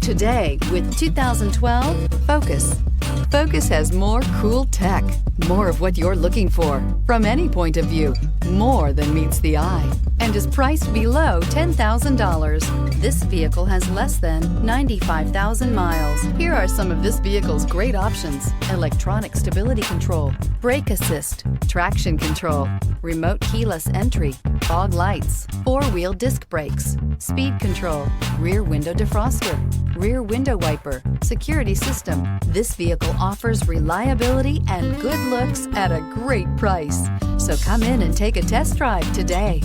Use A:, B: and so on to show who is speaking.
A: today with 2012 Focus. Focus has more cool tech, more of what you're looking for from any point of view, more than meets the eye, and is priced below $10,000. This vehicle has less than 95,000 miles. Here are some of this vehicle's great options: electronic stability control, brake assist, traction control, remote keyless entry, fog lights, four-wheel disc brakes, speed control, rear window defroster, rear window wiper, security system. This vehicle offers reliability and good looks at a great price. So come in and take a test drive today.